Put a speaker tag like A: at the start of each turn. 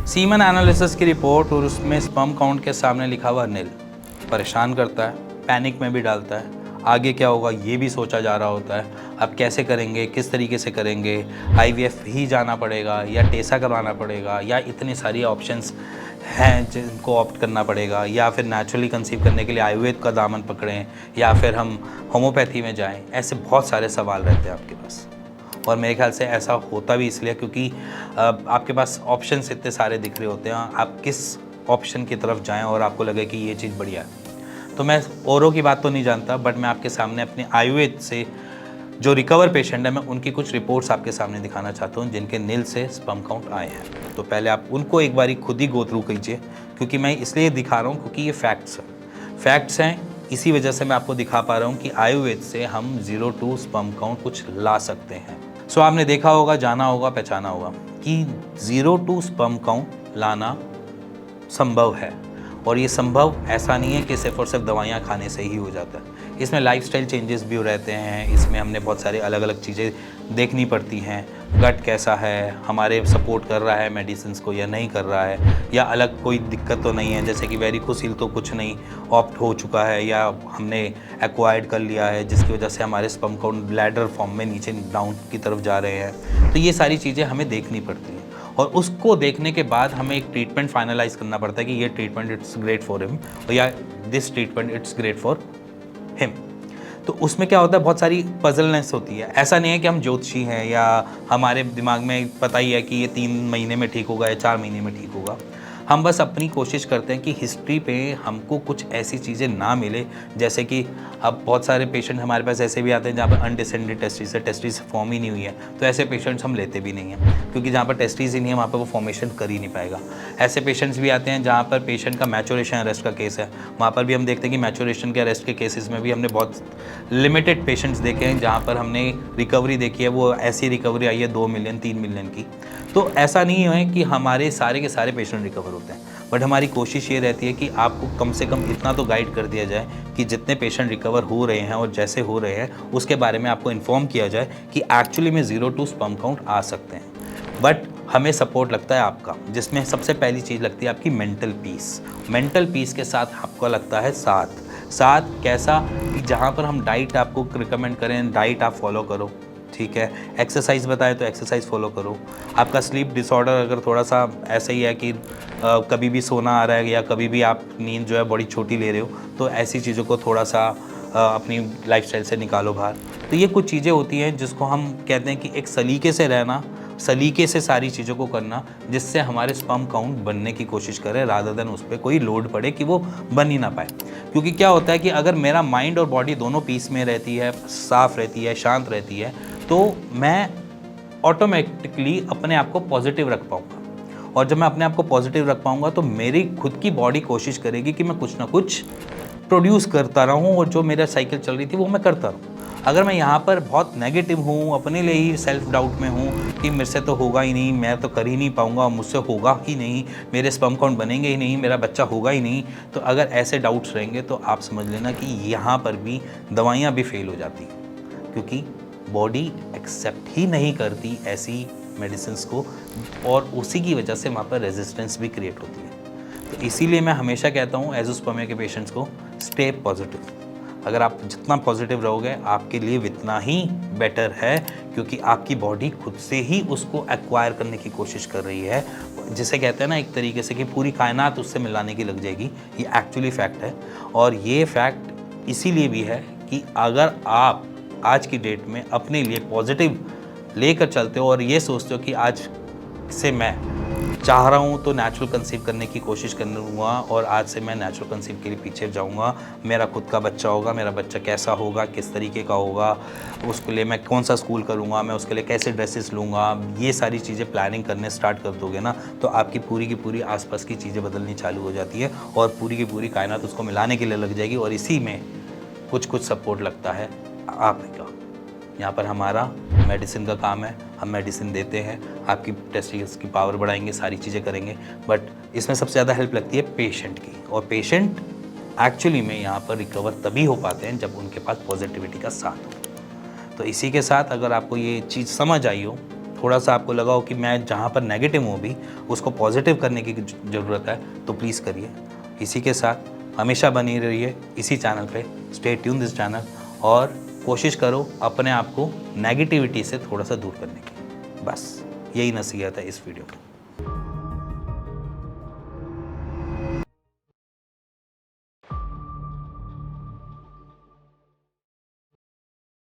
A: Semen analysis की report और उसमें स्पर्म काउंट के सामने लिखा हुआ नील परेशान करता है, पैनिक में भी डालता है। आगे क्या होगा ये भी सोचा जा रहा होता है, अब कैसे करेंगे, किस तरीके से करेंगे, आईवीएफ ही जाना पड़ेगा या टेसा करवाना पड़ेगा, या इतनी सारी ऑप्शंस हैं जिनको ऑप्ट करना पड़ेगा, या फिर नेचुरली कंसीव करने के लिए आयुर्वेद का दामन पकड़ें, या फिर हम होम्योपैथी में जाएं। ऐसे बहुत सारे सवाल रहते हैं आपके पास, और मेरे ख्याल से ऐसा होता भी इसलिए क्योंकि आपके पास ऑप्शंस इतने सारे दिख रहे होते हैं, आप किस ऑप्शन की तरफ जाएं और आपको लगे कि ये चीज़ बढ़िया है। तो मैं औरों की बात तो नहीं जानता, बट मैं आपके सामने अपने आयुर्वेद से जो रिकवर पेशेंट है, मैं उनकी कुछ रिपोर्ट्स आपके सामने दिखाना चाहता हूँ जिनके नील से स्पर्म काउंट आए हैं। तो पहले आप उनको एक बारी खुद ही गो थ्रू कीजिए, क्योंकि मैं इसलिए दिखा रहा हूँ क्योंकि ये फैक्ट्स हैं। इसी वजह से मैं आपको दिखा पा रहा हूँ कि आयुर्वेद से हम 0 to स्पर्म काउंट कुछ ला सकते हैं। सो आपने देखा होगा, जाना होगा, पहचाना होगा कि 0 to स्पर्म काउंट लाना संभव है। और ये संभव ऐसा नहीं है कि सिर्फ और सिर्फ दवाइयाँ खाने से ही हो जाता है। इसमें लाइफस्टाइल चेंजेस भी रहते हैं, इसमें हमने बहुत सारे अलग अलग चीज़ें देखनी पड़ती हैं। गट कैसा है, हमारे सपोर्ट कर रहा है मेडिसिन को या नहीं कर रहा है, या अलग कोई दिक्कत तो नहीं है, जैसे कि वेरिकोसील तो कुछ नहीं ऑप्ट हो चुका है या हमने एक्वायर्ड कर लिया है, जिसकी वजह से हमारे स्पर्म काउंट ब्लैडर फॉर्म में नीचे डाउन की तरफ जा रहे हैं। तो ये सारी चीज़ें हमें देखनी पड़ती हैं, और उसको देखने के बाद हमें एक ट्रीटमेंट फाइनलाइज करना पड़ता है कि ये treatment it's great for him, या this treatment it's great for him. तो उसमें क्या होता है, बहुत सारी पजलनेस होती है। ऐसा नहीं है कि हम ज्योतिषी हैं या हमारे दिमाग में पता ही है कि ये 3 महीने में ठीक होगा या 4 महीने में ठीक होगा। हम बस अपनी कोशिश करते हैं कि हिस्ट्री पे हमको कुछ ऐसी चीज़ें ना मिले, जैसे कि अब बहुत सारे पेशेंट हमारे पास ऐसे भी आते हैं जहाँ पर अनडिसेंडेड टेस्टिस फॉर्म ही नहीं हुई है, तो ऐसे पेशेंट्स हम लेते भी नहीं हैं, क्योंकि जहाँ पर टेस्टिस ही नहीं है वहाँ पर वो फॉर्मेशन कर ही नहीं पाएगा। ऐसे पेशेंट्स भी आते हैं जहाँ पर पेशेंट का मैचुरेशन अरेस्ट का केस है, वहाँ पर भी हम देखते हैं कि मैचुरेशन के अरेस्ट के केसेस में भी हमने बहुत लिमिटेड पेशेंट्स देखे हैं जहाँ पर हमने रिकवरी देखी है, वो ऐसी रिकवरी आई है 2 मिलियन 3 मिलियन की। तो ऐसा नहीं है कि हमारे सारे के सारे पेशेंट रिकवर होते हैं, बट हमारी कोशिश ये रहती है कि आपको कम से कम इतना तो गाइड कर दिया जाए कि जितने पेशेंट रिकवर हो रहे हैं और जैसे हो रहे हैं उसके बारे में आपको इन्फॉर्म किया जाए कि एक्चुअली में 0 to स्पर्म काउंट आ सकते हैं। बट हमें सपोर्ट लगता है आपका, जिसमें सबसे पहली चीज़ लगती है आपकी मेंटल पीस। मेंटल पीस के साथ आपको लगता है साथ कैसा, कि जहाँ पर हम डाइट आपको रिकमेंड करें, डाइट आप फॉलो करो, ठीक है। एक्सरसाइज बताएं तो एक्सरसाइज फॉलो करो। आपका स्लीप डिसऑर्डर अगर थोड़ा सा ऐसा ही है कि कभी भी सोना आ रहा है या कभी भी आप नींद जो है बड़ी छोटी ले रहे हो, तो ऐसी चीज़ों को थोड़ा सा अपनी लाइफस्टाइल से निकालो बाहर। तो ये कुछ चीज़ें होती हैं जिसको हम कहते हैं कि एक सलीके से रहना, सलीके से सारी चीज़ों को करना, जिससे हमारे स्पर्म काउंट बनने की कोशिश करें, रादर देन उस पर कोई लोड पड़े कि वो बन ही ना पाए। क्योंकि क्या होता है कि अगर मेरा माइंड और बॉडी दोनों पीस में रहती है, साफ़ रहती है, शांत रहती है, तो मैं ऑटोमेटिकली अपने आप को पॉजिटिव रख पाऊँगा। और जब मैं अपने आप को पॉजिटिव रख पाऊँगा तो मेरी खुद की बॉडी कोशिश करेगी कि मैं कुछ ना कुछ प्रोड्यूस करता रहूँ, और जो मेरा साइकिल चल रही थी वो मैं करता रहूँ। अगर मैं यहाँ पर बहुत नेगेटिव हूँ, अपने लिए ही सेल्फ डाउट में हूँ कि मेरे से तो होगा ही नहीं, मैं तो कर ही नहीं पाऊँगा, मुझसे होगा ही नहीं, मेरे स्पर्म काउंट बनेंगे ही नहीं, मेरा बच्चा होगा ही नहीं, तो अगर ऐसे डाउट्स रहेंगे तो आप समझ लेना कि यहाँ पर भी दवाइयाँ भी फेल हो जाती हैं, क्योंकि बॉडी एक्सेप्ट ही नहीं करती ऐसी मेडिसिन को, और उसी की वजह से वहाँ पर रेजिस्टेंस भी क्रिएट होती है। तो इसीलिए मैं हमेशा कहता हूँ एज़ोस्पर्मिया के पेशेंट्स को, स्टे पॉजिटिव। अगर आप जितना पॉजिटिव रहोगे आपके लिए उतना ही बेटर है, क्योंकि आपकी बॉडी खुद से ही उसको एक्वायर करने की कोशिश कर रही है, जिसे कहते हैं ना एक तरीके से कि पूरी कायनात उससे मिलाने की लग जाएगी। ये एक्चुअली फैक्ट है, और ये फैक्ट इसीलिए भी है कि अगर आप आज की डेट में अपने लिए पॉजिटिव लेकर चलते हो और ये सोचते हो कि आज से मैं चाह रहा हूँ तो नेचुरल कंसीव करने की कोशिश करूँगा, और आज से मैं नेचुरल कंसीव के लिए पीछे जाऊँगा, मेरा खुद का बच्चा होगा, मेरा बच्चा कैसा होगा, किस तरीके का होगा, उसके लिए मैं कौन सा स्कूल करूँगा, मैं उसके लिए कैसे ड्रेसेस लूँगा, ये सारी चीज़ें प्लानिंग करने स्टार्ट कर दोगे ना, तो आपकी पूरी की पूरी आसपास की चीज़ें बदलनी चालू हो जाती है, और पूरी की पूरी कायनात उसको मिलाने के लिए लग जाएगी। और इसी में कुछ सपोर्ट लगता है आपका। यहाँ पर हमारा मेडिसिन का काम है, हम मेडिसिन देते हैं, आपकी टेस्टिस की पावर बढ़ाएंगे, सारी चीज़ें करेंगे, बट इसमें सबसे ज़्यादा हेल्प लगती है पेशेंट की। और पेशेंट एक्चुअली में यहाँ पर रिकवर तभी हो पाते हैं जब उनके पास पॉजिटिविटी का साथ हो। तो इसी के साथ अगर आपको ये चीज़ समझ आई हो, थोड़ा सा आपको लगा हो कि मैं जहाँ पर नेगेटिव हूँ भी उसको पॉजिटिव करने की ज़रूरत है तो प्लीज़ करिए। इसी के साथ हमेशा बनी रहिए इसी चैनल पे, स्टे ट्यून दिस चैनल, और कोशिश करो अपने आप को नेगेटिविटी से थोड़ा सा दूर करने की। बस यही नसीहत है इस वीडियो में।